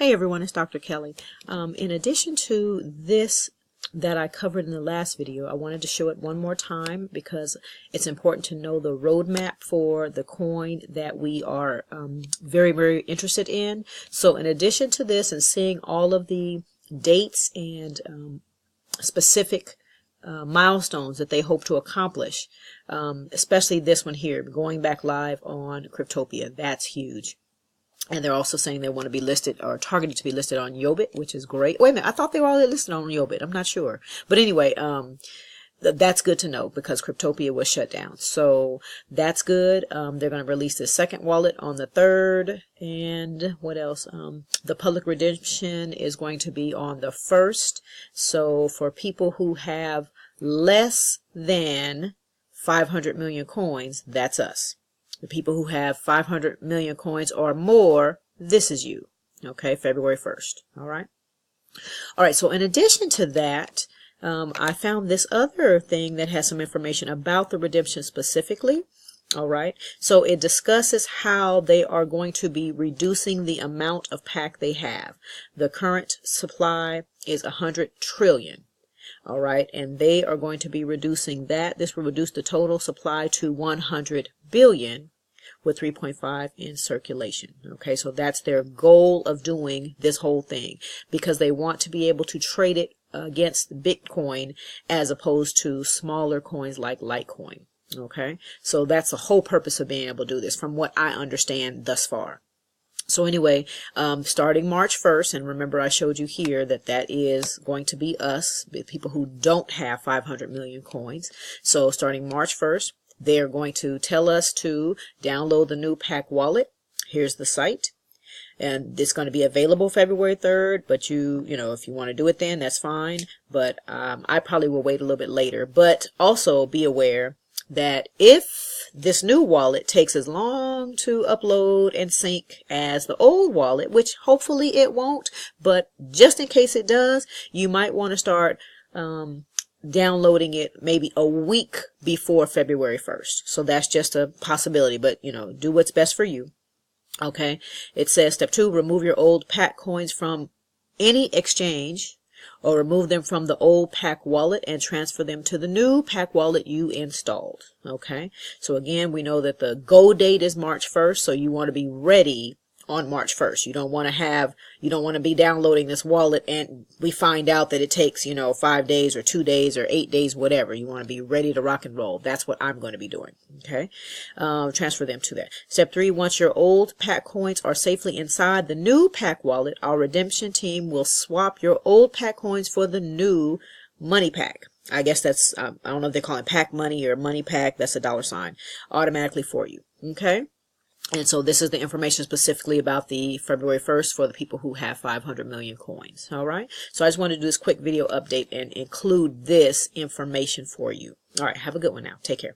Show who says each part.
Speaker 1: Hey everyone, it's Dr. Kelly. In addition to this that I covered in the last video, I wanted to show it one more time because it's important to know the roadmap for the coin that we are very interested in. So in addition to this and seeing all of the dates and specific milestones that they hope to accomplish, especially this one here, going back live on Cryptopia, that's huge. And they're also saying they want to be listed or targeted to be listed on Yobit, which is great. Wait a minute, I thought they were already listed on Yobit. I'm not sure. But anyway, that's good to know because Cryptopia was shut down. So that's good. They're going to release the second wallet on the 3rd. And what else? The public redemption is going to be on the 1st. So for people who have less than 500 million coins, that's us. The people who have 500 million coins or more, this is you. Okay, February 1st. All right. All right. So in addition to that, I found this other thing that has some information about the redemption specifically. All right. So it discusses how they are going to be reducing the amount of PAC they have. The current supply is 100 trillion. All right. And they are going to be reducing that. This will reduce the total supply to 100 billion. With 3.5 in circulation. Okay, so that's their goal of doing this whole thing because they want to be able to trade it against Bitcoin as opposed to smaller coins like Litecoin. Okay, so that's the whole purpose of being able to do this from what I understand thus far. So anyway, starting March 1st, and remember I showed you here that that is going to be us, people who don't have 500 million coins. So starting March 1st, they're going to tell us to download the new PAC wallet. Here's the site. And it's going to be available February 3rd, but you know, if you want to do it then, that's fine. But I probably will wait a little bit later. But also be aware that if this new wallet takes as long to upload and sync as the old wallet, which hopefully it won't, but just in case it does, you might want to start downloading it maybe a week before February 1st. So that's just a possibility, but you know, do what's best for you. Okay. It says step 2, remove your old PAC coins from any exchange or remove them from the old PAC wallet and transfer them to the new PAC wallet you installed. Okay. So again, we know that the go date is March 1st. So you want to be ready on March 1st. You don't want to be downloading this wallet and we find out that it takes, 5 days or 2 days or 8 days, whatever. You want to be ready to rock and roll. That's what I'm going to be doing. Okay. Transfer them to that. Step 3, once your old PAC coins are safely inside the new PAC wallet, our redemption team will swap your old PAC coins for the new money PAC. I guess that's, I don't know if they call it PAC money or money PAC. That's a $, automatically for you. Okay. And so this is the information specifically about the February 1st for the people who have 500 million coins. All right. So I just wanted to do this quick video update and include this information for you. All right. Have a good one now. Take care.